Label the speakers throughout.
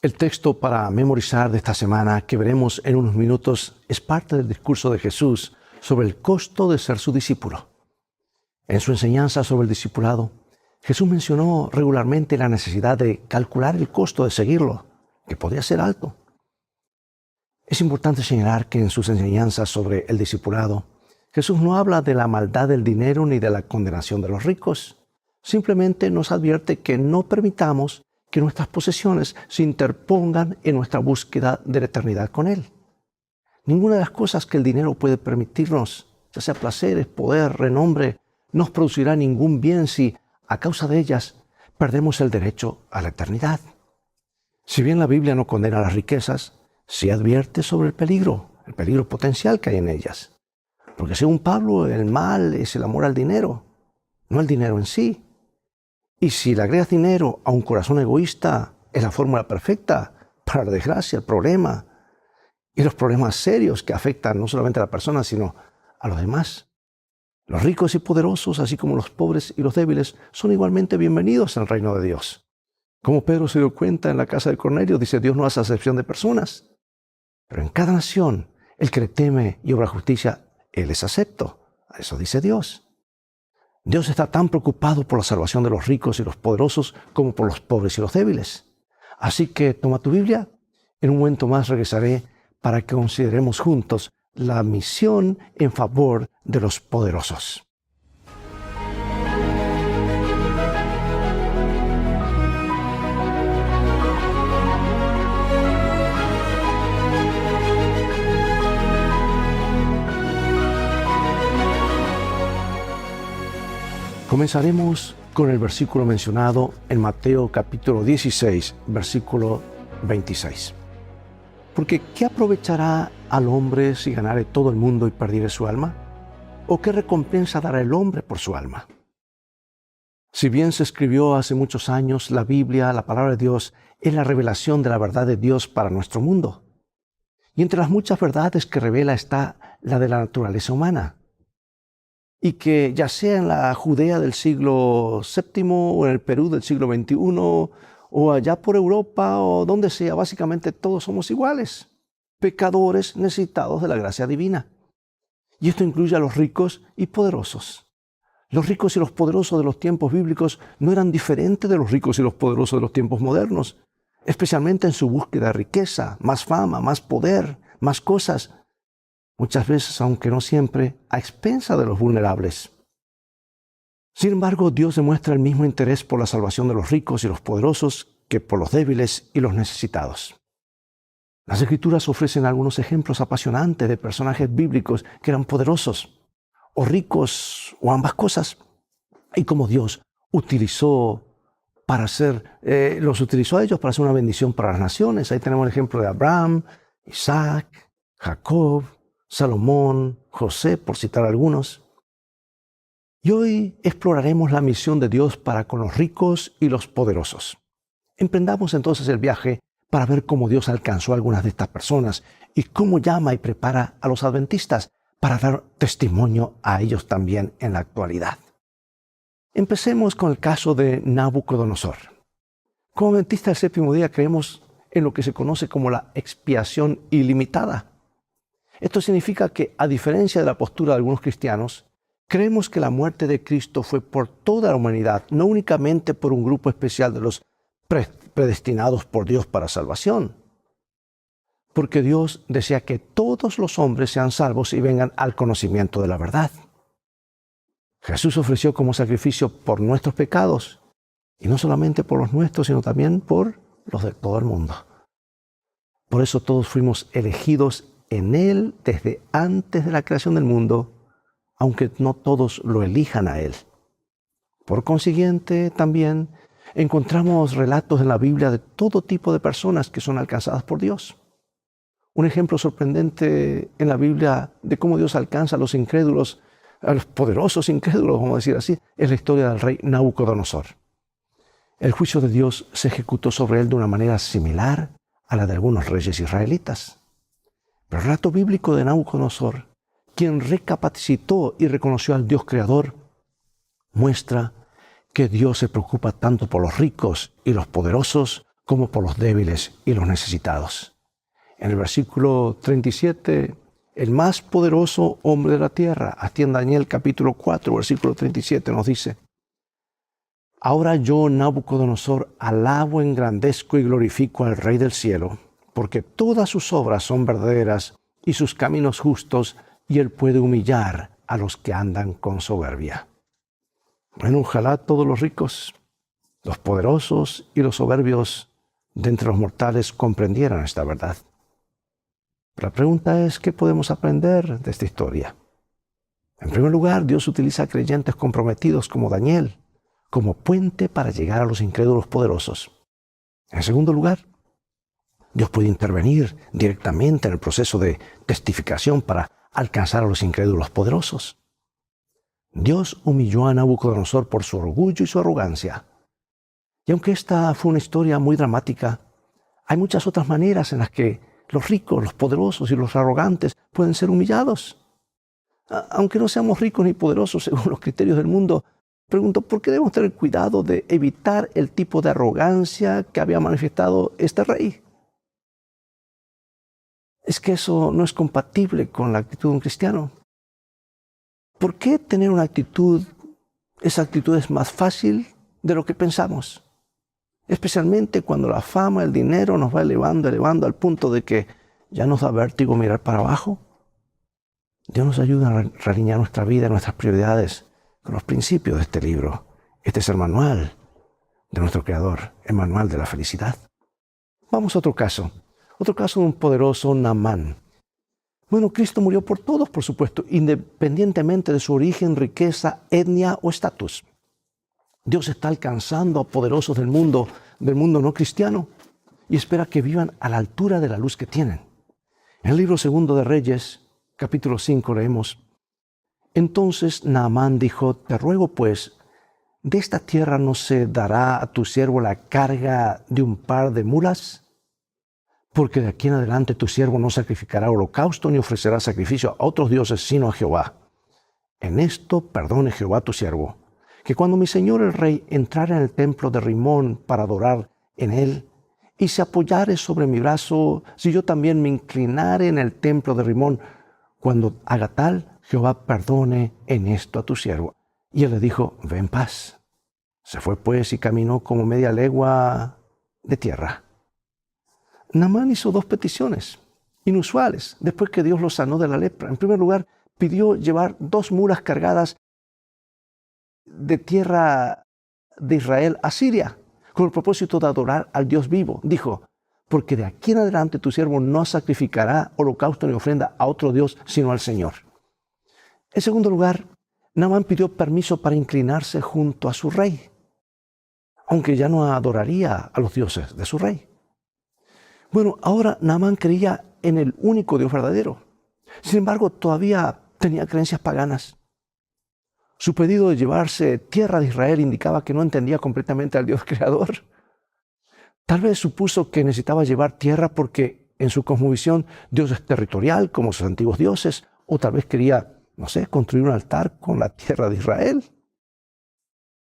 Speaker 1: El texto para memorizar de esta semana que veremos en unos minutos es parte del discurso de Jesús sobre el costo de ser su discípulo. En su enseñanza sobre el discipulado, Jesús mencionó regularmente la necesidad de calcular el costo de seguirlo, que podría ser alto. Es importante señalar que en sus enseñanzas sobre el discipulado, Jesús no habla de la maldad del dinero ni de la condenación de los ricos. Simplemente nos advierte que no permitamos que nuestras posesiones se interpongan en nuestra búsqueda de la eternidad con Él. Ninguna de las cosas que el dinero puede permitirnos, ya sea placeres, poder, renombre, nos producirá ningún bien si, a causa de ellas, perdemos el derecho a la eternidad. Si bien la Biblia no condena las riquezas, sí advierte sobre el peligro potencial que hay en ellas. Porque según Pablo, el mal es el amor al dinero, no el dinero en sí. Y si le agregas dinero a un corazón egoísta, es la fórmula perfecta para la desgracia, el problema y los problemas serios que afectan no solamente a la persona, sino a los demás. Los ricos y poderosos, así como los pobres y los débiles, son igualmente bienvenidos al reino de Dios. Como Pedro se dio cuenta en la casa de Cornelio, dice, Dios no hace acepción de personas. Pero en cada nación, el que le teme y obra justicia, Él es acepto. Eso dice Dios. Dios está tan preocupado por la salvación de los ricos y los poderosos como por los pobres y los débiles. Así que toma tu Biblia. En un momento más regresaré para que consideremos juntos la misión en favor de los poderosos. Comenzaremos con el versículo mencionado en Mateo capítulo 16, versículo 26. Porque ¿qué aprovechará al hombre si ganare todo el mundo y perdiere su alma? ¿O qué recompensa dará el hombre por su alma? Si bien se escribió hace muchos años, la Biblia, la palabra de Dios, es la revelación de la verdad de Dios para nuestro mundo. Y entre las muchas verdades que revela está la de la naturaleza humana. Y que ya sea en la Judea del siglo VII o en el Perú del siglo XXI o allá por Europa o donde sea, básicamente todos somos iguales, pecadores necesitados de la gracia divina. Y esto incluye a los ricos y poderosos. Los ricos y los poderosos de los tiempos bíblicos no eran diferentes de los ricos y los poderosos de los tiempos modernos, especialmente en su búsqueda de riqueza, más fama, más poder, más cosas. Muchas veces, aunque no siempre, a expensa de los vulnerables. Sin embargo, Dios demuestra el mismo interés por la salvación de los ricos y los poderosos que por los débiles y los necesitados. Las Escrituras ofrecen algunos ejemplos apasionantes de personajes bíblicos que eran poderosos, o ricos, o ambas cosas, y cómo Dios los utilizó a ellos para hacer una bendición para las naciones. Ahí tenemos el ejemplo de Abraham, Isaac, Jacob, Salomón, José, por citar algunos. Y hoy exploraremos la misión de Dios para con los ricos y los poderosos. Emprendamos entonces el viaje para ver cómo Dios alcanzó a algunas de estas personas y cómo llama y prepara a los adventistas para dar testimonio a ellos también en la actualidad. Empecemos con el caso de Nabucodonosor. Como adventistas del séptimo día creemos en lo que se conoce como la expiación ilimitada. Esto significa que, a diferencia de la postura de algunos cristianos, creemos que la muerte de Cristo fue por toda la humanidad, no únicamente por un grupo especial de los predestinados por Dios para salvación. Porque Dios desea que todos los hombres sean salvos y vengan al conocimiento de la verdad. Jesús ofreció como sacrificio por nuestros pecados, y no solamente por los nuestros, sino también por los de todo el mundo. Por eso todos fuimos elegidos en Él desde antes de la creación del mundo, aunque no todos lo elijan a Él. Por consiguiente, también encontramos relatos en la Biblia de todo tipo de personas que son alcanzadas por Dios. Un ejemplo sorprendente en la Biblia de cómo Dios alcanza a los incrédulos, a los poderosos incrédulos, vamos a decir así, es la historia del rey Nabucodonosor. El juicio de Dios se ejecutó sobre él de una manera similar a la de algunos reyes israelitas. Pero el relato bíblico de Nabucodonosor, quien recapacitó y reconoció al Dios creador, muestra que Dios se preocupa tanto por los ricos y los poderosos como por los débiles y los necesitados. En el versículo 37, el más poderoso hombre de la tierra, aquí en Daniel capítulo 4, versículo 37 nos dice: Ahora yo, Nabucodonosor, alabo, engrandezco y glorifico al Rey del cielo, porque todas sus obras son verdaderas y sus caminos justos, y él puede humillar a los que andan con soberbia. Bueno, ojalá todos los ricos, los poderosos y los soberbios de entre los mortales comprendieran esta verdad. La pregunta es, ¿qué podemos aprender de esta historia? En primer lugar, Dios utiliza a creyentes comprometidos como Daniel como puente para llegar a los incrédulos poderosos. En segundo lugar, Dios puede intervenir directamente en el proceso de testificación para alcanzar a los incrédulos poderosos. Dios humilló a Nabucodonosor por su orgullo y su arrogancia. Y aunque esta fue una historia muy dramática, hay muchas otras maneras en las que los ricos, los poderosos y los arrogantes pueden ser humillados. Aunque no seamos ricos ni poderosos según los criterios del mundo, pregunto, ¿por qué debemos tener cuidado de evitar el tipo de arrogancia que había manifestado este rey? Es que eso no es compatible con la actitud de un cristiano. ¿Por qué tener esa actitud es más fácil de lo que pensamos? Especialmente cuando la fama, el dinero nos va elevando al punto de que ya nos da vértigo mirar para abajo. Dios nos ayuda a realinear nuestra vida, nuestras prioridades con los principios de este libro. Este es el manual de nuestro Creador, el manual de la felicidad. Vamos a otro caso de un poderoso Naamán. Bueno, Cristo murió por todos, por supuesto, independientemente de su origen, riqueza, etnia o estatus. Dios está alcanzando a poderosos del mundo no cristiano, y espera que vivan a la altura de la luz que tienen. En el libro 2 de Reyes, capítulo 5, leemos: Entonces Naamán dijo: Te ruego pues, ¿de esta tierra no se dará a tu siervo la carga de un par de mulas? Porque de aquí en adelante tu siervo no sacrificará holocausto ni ofrecerá sacrificio a otros dioses sino a Jehová. En esto perdone Jehová tu siervo, que cuando mi señor el rey entrara en el templo de Rimón para adorar en él, y se apoyare sobre mi brazo, si yo también me inclinare en el templo de Rimón, cuando haga tal, Jehová perdone en esto a tu siervo. Y él le dijo: Ve en paz. Se fue pues y caminó como media legua de tierra. Naamán hizo 2 peticiones inusuales después que Dios lo sanó de la lepra. En primer lugar, pidió llevar 2 mulas cargadas de tierra de Israel a Siria, con el propósito de adorar al Dios vivo. Dijo: porque de aquí en adelante tu siervo no sacrificará holocausto ni ofrenda a otro Dios, sino al Señor. En segundo lugar, Naamán pidió permiso para inclinarse junto a su rey, aunque ya no adoraría a los dioses de su rey. Bueno, ahora Naamán creía en el único Dios verdadero. Sin embargo, todavía tenía creencias paganas. Su pedido de llevarse tierra de Israel indicaba que no entendía completamente al Dios creador. Tal vez supuso que necesitaba llevar tierra porque en su cosmovisión Dios es territorial como sus antiguos dioses, o tal vez quería, construir un altar con la tierra de Israel.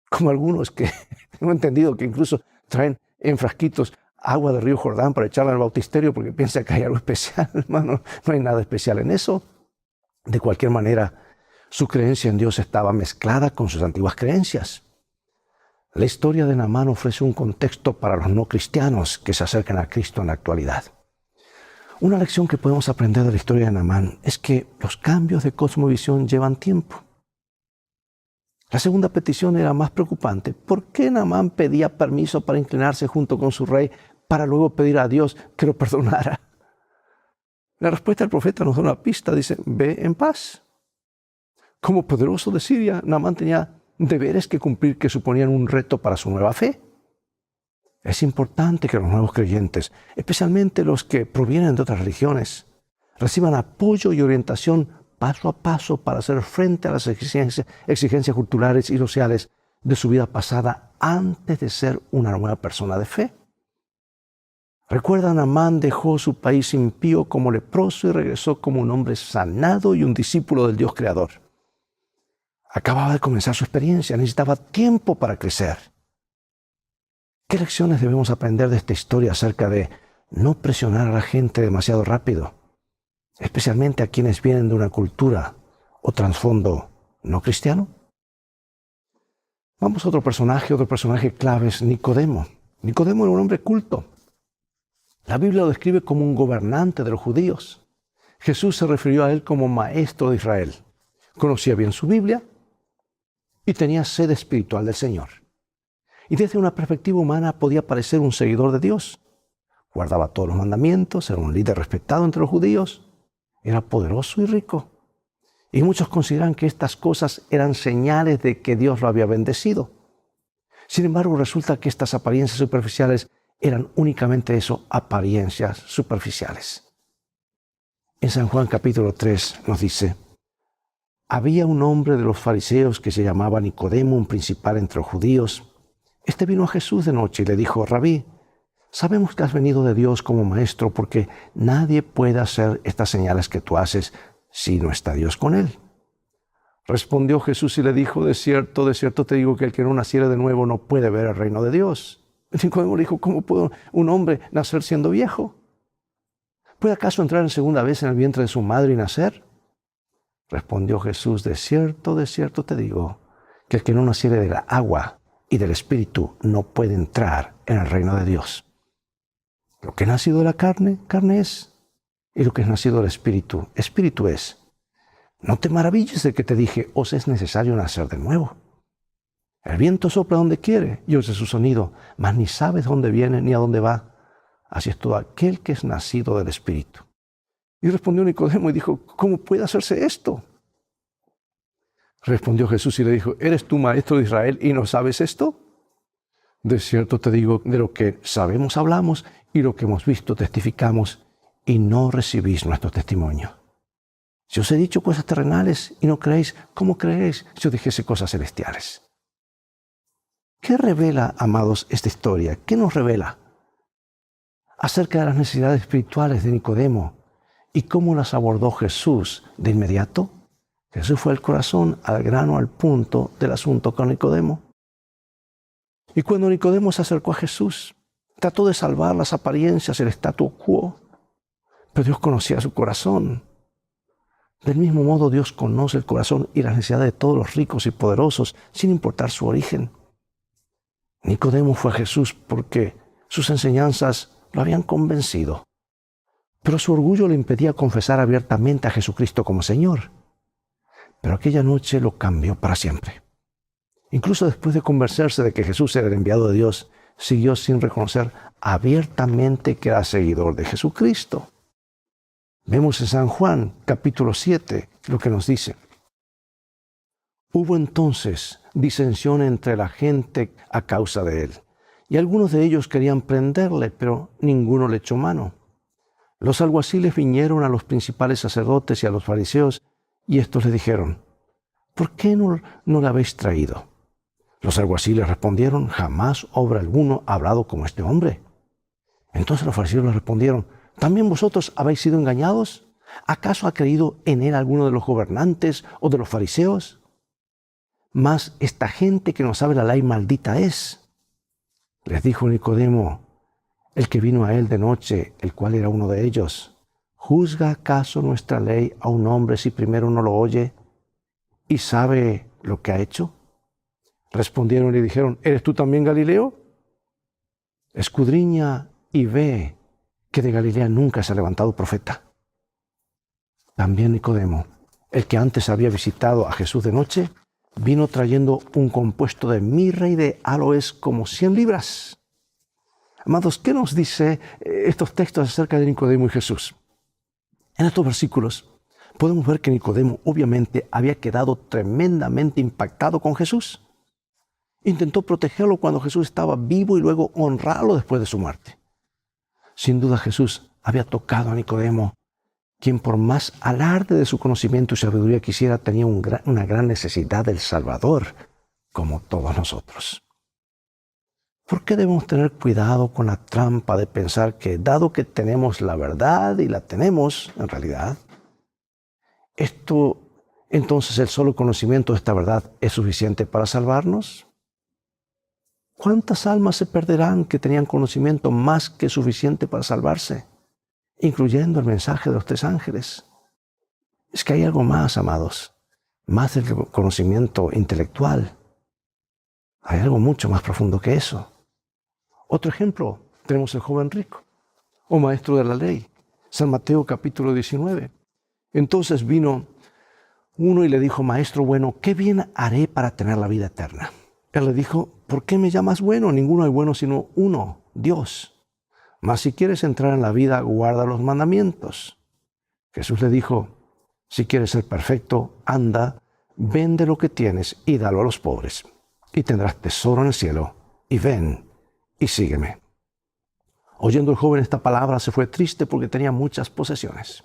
Speaker 1: Como algunos que tengo entendido que incluso traen en frasquitos agua del río Jordán para echarla al bautisterio porque piensa que hay algo especial. Hermano, no hay nada especial en eso. De cualquier manera, su creencia en Dios estaba mezclada con sus antiguas creencias. La historia de Naamán ofrece un contexto para los no cristianos que se acercan a Cristo en la actualidad. Una lección que podemos aprender de la historia de Naamán es que los cambios de cosmovisión llevan tiempo. La segunda petición era más preocupante. ¿Por qué Naamán pedía permiso para inclinarse junto con su rey para luego pedir a Dios que lo perdonara? La respuesta del profeta nos da una pista. Dice: ve en paz. Como poderoso de Siria, Naamán tenía deberes que cumplir que suponían un reto para su nueva fe. Es importante que los nuevos creyentes, especialmente los que provienen de otras religiones, reciban apoyo y orientación paso a paso para hacer frente a las exigencias culturales y sociales de su vida pasada antes de ser una nueva persona de fe. Recuerda, Naamán dejó su país impío como leproso y regresó como un hombre sanado y un discípulo del Dios creador. Acababa de comenzar su experiencia, necesitaba tiempo para crecer. ¿Qué lecciones debemos aprender de esta historia acerca de no presionar a la gente demasiado rápido, especialmente a quienes vienen de una cultura o trasfondo no cristiano? Vamos a otro personaje clave es Nicodemo. Nicodemo era un hombre culto. La Biblia lo describe como un gobernante de los judíos. Jesús se refirió a él como maestro de Israel. Conocía bien su Biblia y tenía sed espiritual del Señor. Y desde una perspectiva humana podía parecer un seguidor de Dios. Guardaba todos los mandamientos, era un líder respetado entre los judíos, era poderoso y rico. Y muchos consideran que estas cosas eran señales de que Dios lo había bendecido. Sin embargo, resulta que estas apariencias superficiales eran únicamente eso, apariencias superficiales. En San Juan capítulo 3 nos dice: había un hombre de los fariseos que se llamaba Nicodemo, un principal entre los judíos. Este vino a Jesús de noche y le dijo: Rabí, sabemos que has venido de Dios como maestro, porque nadie puede hacer estas señales que tú haces si no está Dios con él. Respondió Jesús y le dijo: de cierto te digo que el que no naciere de nuevo no puede ver el reino de Dios. Nicodemo le dijo: ¿cómo puede un hombre nacer siendo viejo? ¿Puede acaso entrar en segunda vez en el vientre de su madre y nacer? Respondió Jesús: de cierto te digo que el que no naciere de la agua y del Espíritu no puede entrar en el reino de Dios. Lo que es nacido de la carne, carne es, y lo que es nacido del Espíritu, Espíritu es. No te maravilles de que te dije: os es necesario nacer de nuevo. El viento sopla donde quiere y oye su sonido, mas ni sabes dónde viene ni a dónde va. Así es todo aquel que es nacido del Espíritu. Y respondió Nicodemo y dijo: ¿cómo puede hacerse esto? Respondió Jesús y le dijo: ¿eres tú maestro de Israel y no sabes esto? De cierto te digo, de lo que sabemos hablamos y lo que hemos visto testificamos, y no recibís nuestro testimonio. Si os he dicho cosas terrenales y no creéis, ¿cómo creéis si os dijese cosas celestiales? ¿Qué revela, amados, esta historia? ¿Qué nos revela acerca de las necesidades espirituales de Nicodemo y cómo las abordó Jesús de inmediato? Jesús fue al corazón, al grano, al punto del asunto con Nicodemo. Y cuando Nicodemo se acercó a Jesús, trató de salvar las apariencias, el statu quo, pero Dios conocía su corazón. Del mismo modo, Dios conoce el corazón y las necesidades de todos los ricos y poderosos, sin importar su origen. Nicodemo fue a Jesús porque sus enseñanzas lo habían convencido, pero su orgullo le impedía confesar abiertamente a Jesucristo como Señor. Pero aquella noche lo cambió para siempre. Incluso después de convencerse de que Jesús era el enviado de Dios, siguió sin reconocer abiertamente que era seguidor de Jesucristo. Vemos en San Juan, capítulo 7, lo que nos dice. Hubo entonces disensión entre la gente a causa de él, y algunos de ellos querían prenderle, pero ninguno le echó mano. Los alguaciles vinieron a los principales sacerdotes y a los fariseos, y estos le dijeron: ¿por qué no le habéis traído? Los alguaciles respondieron: jamás hombre alguno ha hablado como este hombre. Entonces los fariseos le respondieron: ¿también vosotros habéis sido engañados? ¿Acaso ha creído en él alguno de los gobernantes o de los fariseos? Mas esta gente que no sabe la ley maldita es. Les dijo Nicodemo, el que vino a él de noche, el cual era uno de ellos: ¿juzga acaso nuestra ley a un hombre si primero no lo oye y sabe lo que ha hecho? Respondieron y dijeron: ¿eres tú también Galileo? Escudriña y ve que de Galilea nunca se ha levantado profeta. También Nicodemo, el que antes había visitado a Jesús de noche, vino trayendo un compuesto de mirra y de áloes como 100 libras. Amados, ¿qué nos dice estos textos acerca de Nicodemo y Jesús? En estos versículos podemos ver que Nicodemo obviamente había quedado tremendamente impactado con Jesús. Intentó protegerlo cuando Jesús estaba vivo y luego honrarlo después de su muerte. Sin duda Jesús había tocado a Nicodemo, quien por más alarde de su conocimiento y sabiduría quisiera, tenía una gran necesidad del Salvador, como todos nosotros. ¿Por qué debemos tener cuidado con la trampa de pensar que, dado que tenemos la verdad, y la tenemos en realidad, entonces el solo conocimiento de esta verdad es suficiente para salvarnos? ¿Cuántas almas se perderán que tenían conocimiento más que suficiente para salvarse, incluyendo el mensaje de los 3 ángeles? Es que hay algo más, amados, más del conocimiento intelectual. Hay algo mucho más profundo que eso. Otro ejemplo, tenemos el joven rico, o maestro de la ley, San Mateo capítulo 19. Entonces vino uno y le dijo: Maestro bueno, ¿qué bien haré para tener la vida eterna? Él le dijo: ¿por qué me llamas bueno? Ninguno hay bueno sino uno, Dios. Mas si quieres entrar en la vida, guarda los mandamientos. Jesús le dijo: si quieres ser perfecto, anda, vende lo que tienes y dalo a los pobres, y tendrás tesoro en el cielo, y ven y sígueme. Oyendo el joven esta palabra, se fue triste porque tenía muchas posesiones.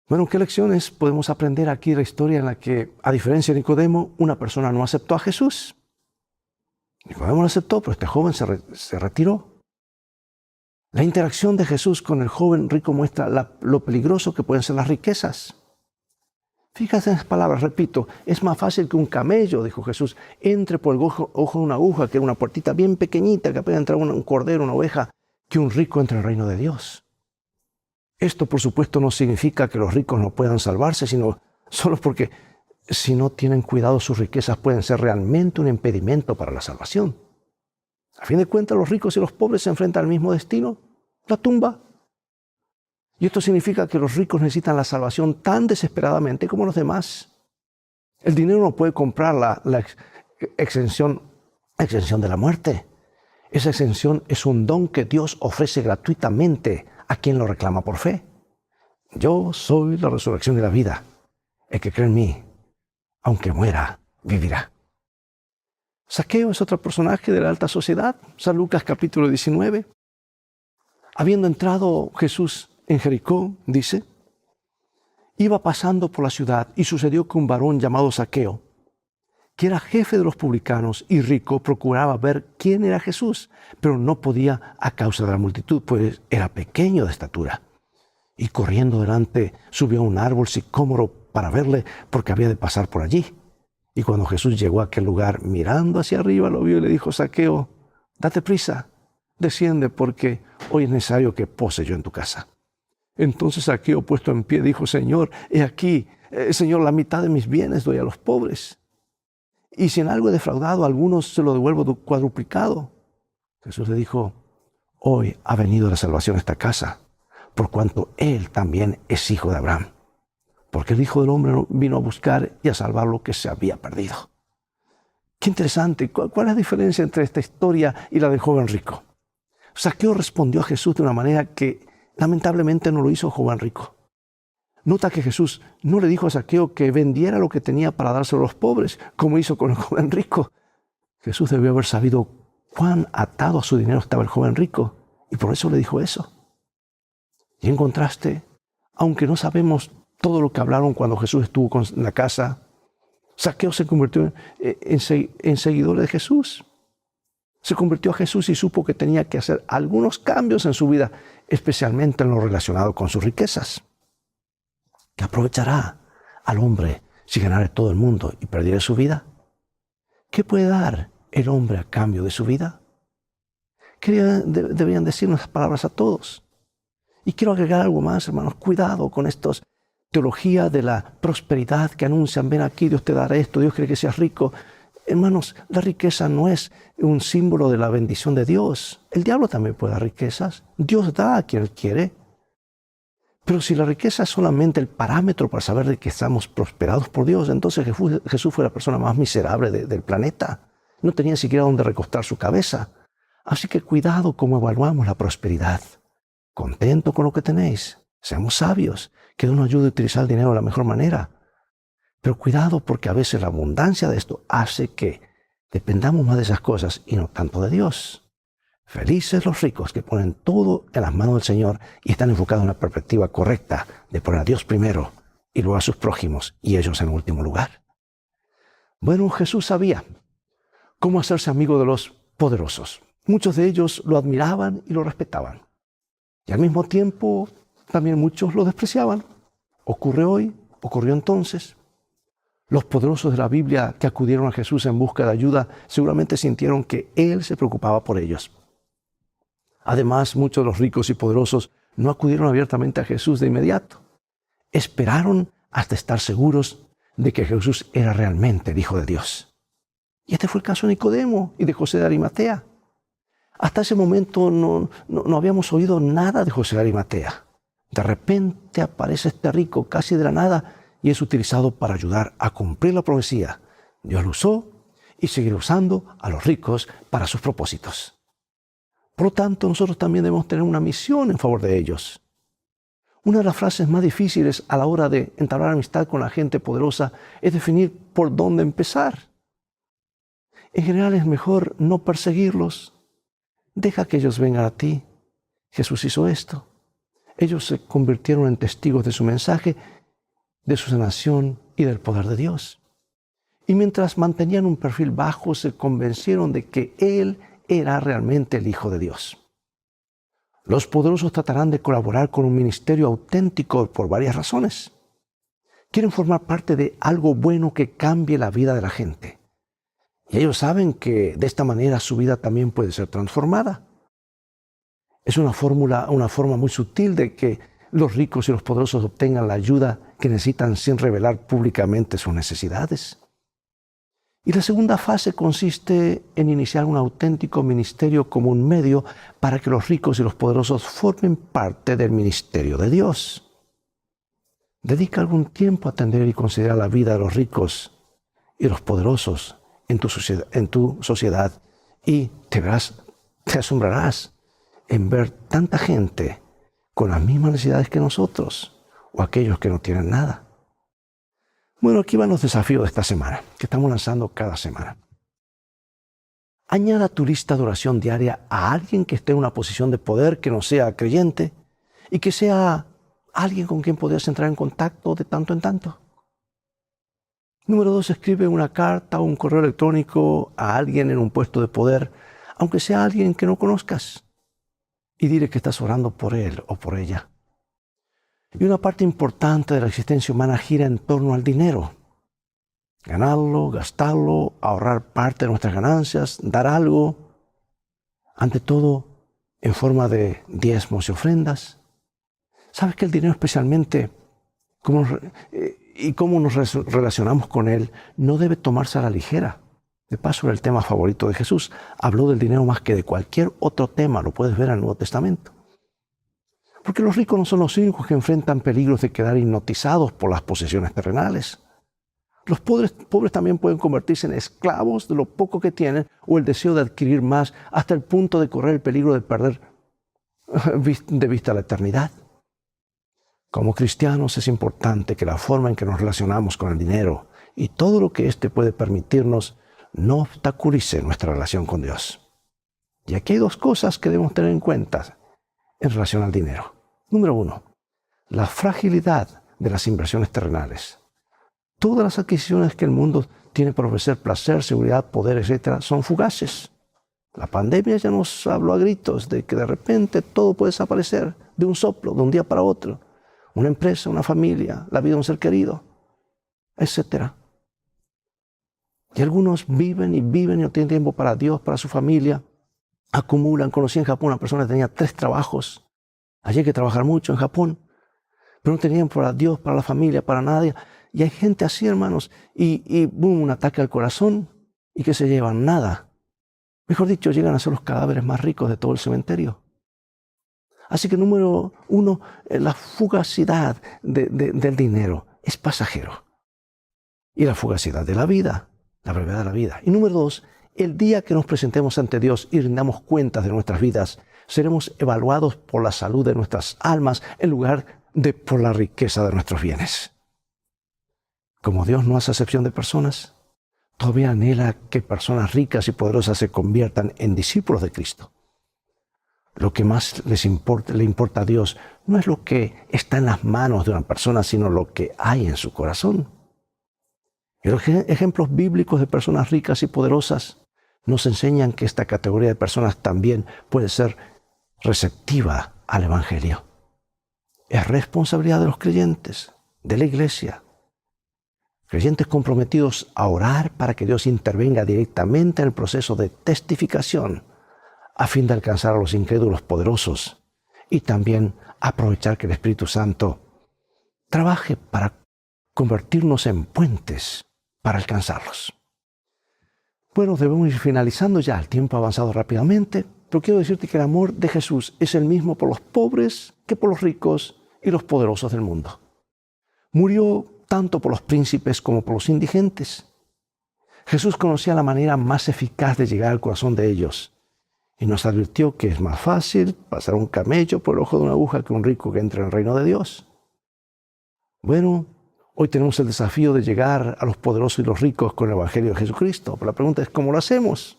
Speaker 1: Bueno, ¿qué lecciones podemos aprender aquí de la historia en la que, a diferencia de Nicodemo, una persona no aceptó a Jesús? Nicodemo lo aceptó, pero este joven se retiró. La interacción de Jesús con el joven rico muestra lo peligroso que pueden ser las riquezas. Fíjate en las palabras, repito, es más fácil que un camello, dijo Jesús, entre por el ojo de una aguja, que era una puertita bien pequeñita, que apenas entraba un cordero, una oveja, que un rico entre en el reino de Dios. Esto, por supuesto, no significa que los ricos no puedan salvarse, sino solo porque si no tienen cuidado, sus riquezas pueden ser realmente un impedimento para la salvación. A fin de cuentas, los ricos y los pobres se enfrentan al mismo destino, la tumba. Y esto significa que los ricos necesitan la salvación tan desesperadamente como los demás. El dinero no puede comprar la exención de la muerte. Esa exención es un don que Dios ofrece gratuitamente a quien lo reclama por fe. Yo soy la resurrección y la vida. El que cree en mí, aunque muera, vivirá. Zaqueo es otro personaje de la alta sociedad. San Lucas capítulo 19. Habiendo entrado Jesús en Jericó, dice, iba pasando por la ciudad y sucedió que un varón llamado Zaqueo, que era jefe de los publicanos y rico, procuraba ver quién era Jesús, pero no podía a causa de la multitud, pues era pequeño de estatura. Y corriendo delante subió a un árbol sicómoro para verle, porque había de pasar por allí. Y cuando Jesús llegó a aquel lugar, mirando hacia arriba, lo vio y le dijo: Zaqueo, date prisa, desciende, porque hoy es necesario que pose yo en tu casa. Entonces Zaqueo, puesto en pie, dijo: Señor, he aquí, Señor, la mitad de mis bienes doy a los pobres. Y si en algo he defraudado a algunos, se lo devuelvo cuadruplicado. Jesús le dijo: hoy ha venido la salvación a esta casa, por cuanto él también es hijo de Abraham. Porque el Hijo del Hombre vino a buscar y a salvar lo que se había perdido. Qué interesante. ¿Cuál es la diferencia entre esta historia y la del joven rico? Zaqueo respondió a Jesús de una manera que lamentablemente no lo hizo el joven rico. Nota que Jesús no le dijo a Zaqueo que vendiera lo que tenía para dárselo a los pobres, como hizo con el joven rico. Jesús debió haber sabido cuán atado a su dinero estaba el joven rico, y por eso le dijo eso. Y en contraste, aunque no sabemos todo lo que hablaron cuando Jesús estuvo en la casa, Zaqueo se convirtió en seguidor de Jesús. Se convirtió a Jesús y supo que tenía que hacer algunos cambios en su vida, especialmente en lo relacionado con sus riquezas. ¿Qué aprovechará al hombre si ganara todo el mundo y perdiera su vida? ¿Qué puede dar el hombre a cambio de su vida? Deberían decirnos las palabras a todos. Y quiero agregar algo más, hermanos. Cuidado con estos teología de la prosperidad que anuncian: ven aquí, Dios te dará esto, Dios quiere que seas rico. Hermanos, la riqueza no es un símbolo de la bendición de Dios. El diablo también puede dar riquezas. Dios da a quien Él quiere. Pero si la riqueza es solamente el parámetro para saber de que estamos prosperados por Dios, entonces Jesús fue la persona más miserable del planeta. No tenía siquiera dónde recostar su cabeza. Así que cuidado cómo evaluamos la prosperidad. Contento con lo que tenéis. Seamos sabios, que Dios nos ayude a utilizar el dinero de la mejor manera. Pero cuidado, porque a veces la abundancia de esto hace que dependamos más de esas cosas y no tanto de Dios. Felices los ricos que ponen todo en las manos del Señor y están enfocados en la perspectiva correcta de poner a Dios primero y luego a sus prójimos y ellos en último lugar. Bueno, Jesús sabía cómo hacerse amigo de los poderosos. Muchos de ellos lo admiraban y lo respetaban. Y al mismo tiempo, también muchos lo despreciaban. Ocurre hoy, ocurrió entonces. Los poderosos de la Biblia que acudieron a Jesús en busca de ayuda seguramente sintieron que Él se preocupaba por ellos. Además, muchos de los ricos y poderosos no acudieron abiertamente a Jesús de inmediato. Esperaron hasta estar seguros de que Jesús era realmente el Hijo de Dios. Y este fue el caso de Nicodemo y de José de Arimatea. Hasta ese momento no habíamos oído nada de José de Arimatea. De repente aparece este rico casi de la nada y es utilizado para ayudar a cumplir la profecía. Dios lo usó y seguirá usando a los ricos para sus propósitos. Por lo tanto, nosotros también debemos tener una misión en favor de ellos. Una de las frases más difíciles a la hora de entablar amistad con la gente poderosa es definir por dónde empezar. En general es mejor no perseguirlos. Deja que ellos vengan a ti. Jesús hizo esto. Ellos se convirtieron en testigos de su mensaje, de su sanación y del poder de Dios. Y mientras mantenían un perfil bajo, se convencieron de que Él era realmente el Hijo de Dios. Los poderosos tratarán de colaborar con un ministerio auténtico por varias razones. Quieren formar parte de algo bueno que cambie la vida de la gente. Y ellos saben que de esta manera su vida también puede ser transformada. Es una forma muy sutil de que los ricos y los poderosos obtengan la ayuda que necesitan sin revelar públicamente sus necesidades. Y la segunda fase consiste en iniciar un auténtico ministerio como un medio para que los ricos y los poderosos formen parte del ministerio de Dios. Dedica algún tiempo a atender y considerar la vida de los ricos y los poderosos en tu sociedad y te asombrarás en ver tanta gente con las mismas necesidades que nosotros o aquellos que no tienen nada. Bueno, aquí van los desafíos de esta semana, que estamos lanzando cada semana. Añada a tu lista de oración diaria a alguien que esté en una posición de poder que no sea creyente y que sea alguien con quien podrías entrar en contacto de tanto en tanto. Número 2, escribe una carta o un correo electrónico a alguien en un puesto de poder, aunque sea alguien que no conozcas, y dile que estás orando por él o por ella. Y una parte importante de la existencia humana gira en torno al dinero. Ganarlo, gastarlo, ahorrar parte de nuestras ganancias, dar algo, ante todo en forma de diezmos y ofrendas. ¿Sabes que el dinero especialmente, cómo nos relacionamos con él, no debe tomarse a la ligera? De paso, era el tema favorito de Jesús. Habló del dinero más que de cualquier otro tema, lo puedes ver en el Nuevo Testamento. Porque los ricos no son los únicos que enfrentan peligros de quedar hipnotizados por las posesiones terrenales. Los pobres también pueden convertirse en esclavos de lo poco que tienen o el deseo de adquirir más hasta el punto de correr el peligro de perder de vista la eternidad. Como cristianos es importante que la forma en que nos relacionamos con el dinero y todo lo que éste puede permitirnos no obstaculice nuestra relación con Dios. Y aquí hay dos cosas que debemos tener en cuenta en relación al dinero. Número 1, la fragilidad de las inversiones terrenales. Todas las adquisiciones que el mundo tiene para ofrecer placer, seguridad, poder, etc., son fugaces. La pandemia ya nos habló a gritos de que de repente todo puede desaparecer de un soplo, de un día para otro. Una empresa, una familia, la vida de un ser querido, etc. Y algunos viven y no tienen tiempo para Dios, para su familia. Acumulan. Conocí en Japón una persona que tenía 3 trabajos. Allí hay que trabajar mucho en Japón. Pero no tenían para Dios, para la familia, para nadie. Y hay gente así, hermanos. Y boom, un ataque al corazón. ¿Y qué se llevan? Nada. Mejor dicho, llegan a ser los cadáveres más ricos de todo el cementerio. Así que número 1, la fugacidad del dinero es pasajero. Y la fugacidad de la vida, la brevedad de la vida. Y número 2, el día que nos presentemos ante Dios y rindamos cuentas de nuestras vidas, seremos evaluados por la salud de nuestras almas en lugar de por la riqueza de nuestros bienes. Como Dios no hace acepción de personas, todavía anhela que personas ricas y poderosas se conviertan en discípulos de Cristo. Lo que más le importa a Dios no es lo que está en las manos de una persona, sino lo que hay en su corazón. Y los ejemplos bíblicos de personas ricas y poderosas nos enseñan que esta categoría de personas también puede ser receptiva al Evangelio. Es responsabilidad de los creyentes, de la iglesia, creyentes comprometidos a orar para que Dios intervenga directamente en el proceso de testificación a fin de alcanzar a los incrédulos poderosos y también aprovechar que el Espíritu Santo trabaje para convertirnos en puentes para alcanzarlos. Bueno, debemos ir finalizando ya, el tiempo ha avanzado rápidamente, pero quiero decirte que el amor de Jesús es el mismo por los pobres que por los ricos y los poderosos del mundo. Murió tanto por los príncipes como por los indigentes. Jesús conocía la manera más eficaz de llegar al corazón de ellos y nos advirtió que es más fácil pasar un camello por el ojo de una aguja que un rico que entre en el reino de Dios. Bueno, hoy tenemos el desafío de llegar a los poderosos y los ricos con el Evangelio de Jesucristo. Pero la pregunta es, ¿cómo lo hacemos?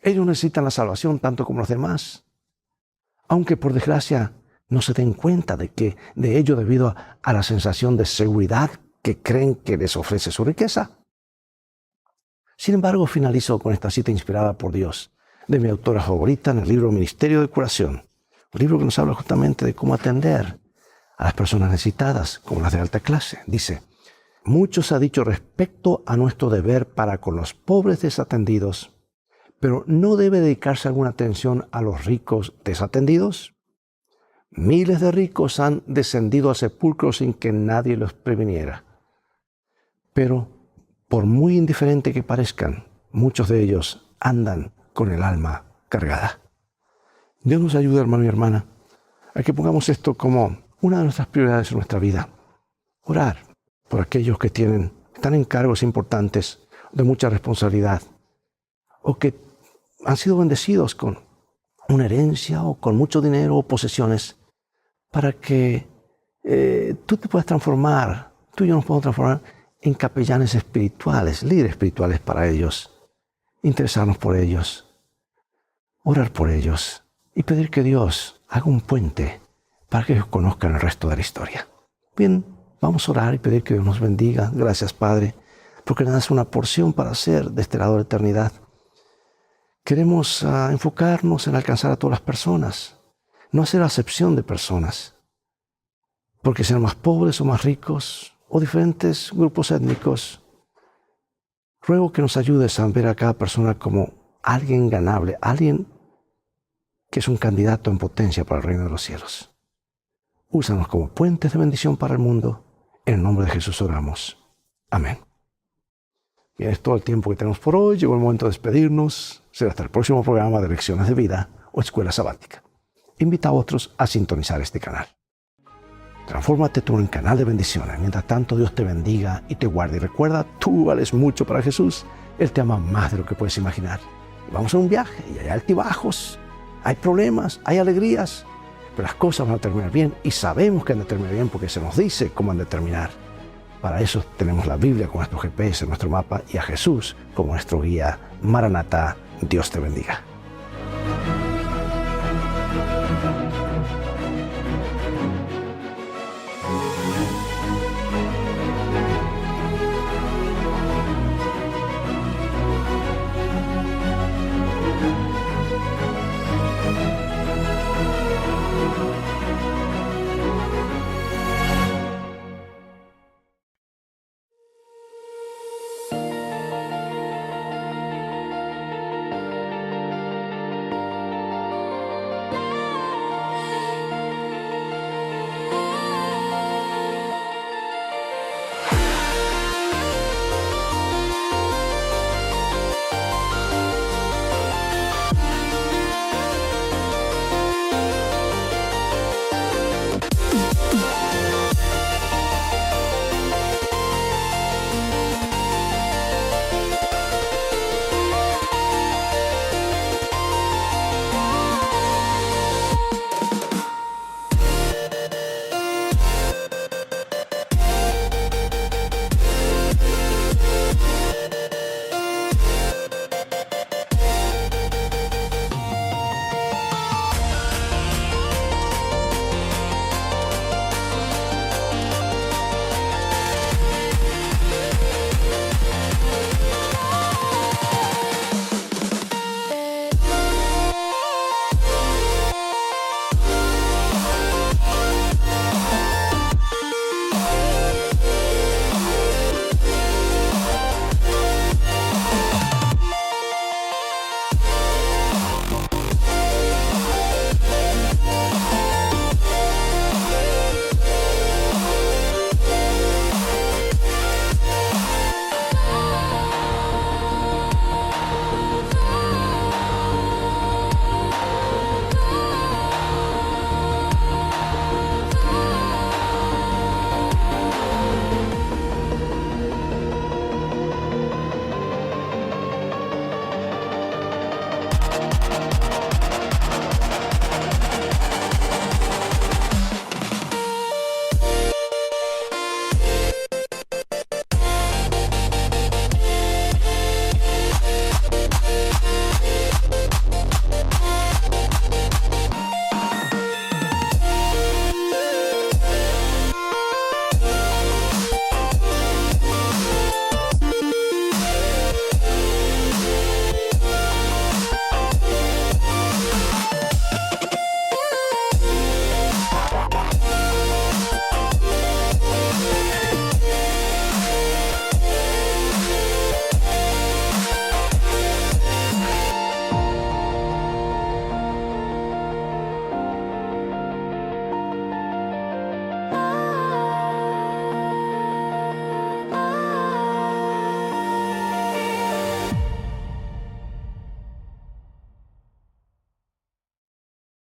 Speaker 1: Ellos necesitan la salvación tanto como los demás. Aunque por desgracia no se den cuenta de ello debido a la sensación de seguridad que creen que les ofrece su riqueza. Sin embargo, finalizo con esta cita inspirada por Dios de mi autora favorita en el libro Ministerio de Curación, un libro que nos habla justamente de cómo atender a las personas necesitadas, como las de alta clase. Dice, mucho se ha dicho respecto a nuestro deber para con los pobres desatendidos, pero ¿no debe dedicarse alguna atención a los ricos desatendidos? Miles de ricos han descendido al sepulcro sin que nadie los previniera. Pero, por muy indiferente que parezcan, muchos de ellos andan con el alma cargada. Dios nos ayude, hermano y hermana, a que pongamos esto como una de nuestras prioridades en nuestra vida. Orar por aquellos que están en cargos importantes de mucha responsabilidad o que han sido bendecidos con una herencia o con mucho dinero o posesiones para que tú te puedas transformar, tú y yo nos podemos transformar en capellanes espirituales, líderes espirituales para ellos, interesarnos por ellos, orar por ellos y pedir que Dios haga un puente para que ellos conozcan el resto de la historia. Bien, vamos a orar y pedir que Dios nos bendiga. Gracias, Padre, porque nos das una porción para hacer de este lado de la eternidad. Queremos enfocarnos en alcanzar a todas las personas, no hacer acepción de personas, porque sean más pobres o más ricos o diferentes grupos étnicos. Ruego que nos ayudes a ver a cada persona como alguien ganable, alguien que es un candidato en potencia para el reino de los cielos. Úsanos como puentes de bendición para el mundo. En el nombre de Jesús oramos. Amén. Bien, es todo el tiempo que tenemos por hoy. Llegó el momento de despedirnos. Será hasta el próximo programa de Lecciones de Vida o Escuela Sabática. Invita a otros a sintonizar este canal. Transfórmate tú en canal de bendiciones. Mientras tanto, Dios te bendiga y te guarde. Y recuerda, tú vales mucho para Jesús. Él te ama más de lo que puedes imaginar. Y vamos a un viaje y hay altibajos, hay problemas, hay alegrías. Pero las cosas van a terminar bien y sabemos que han de terminar bien porque se nos dice cómo han de terminar. Para eso tenemos la Biblia como nuestro GPS, nuestro mapa y a Jesús como nuestro guía. Maranatá, Dios te bendiga.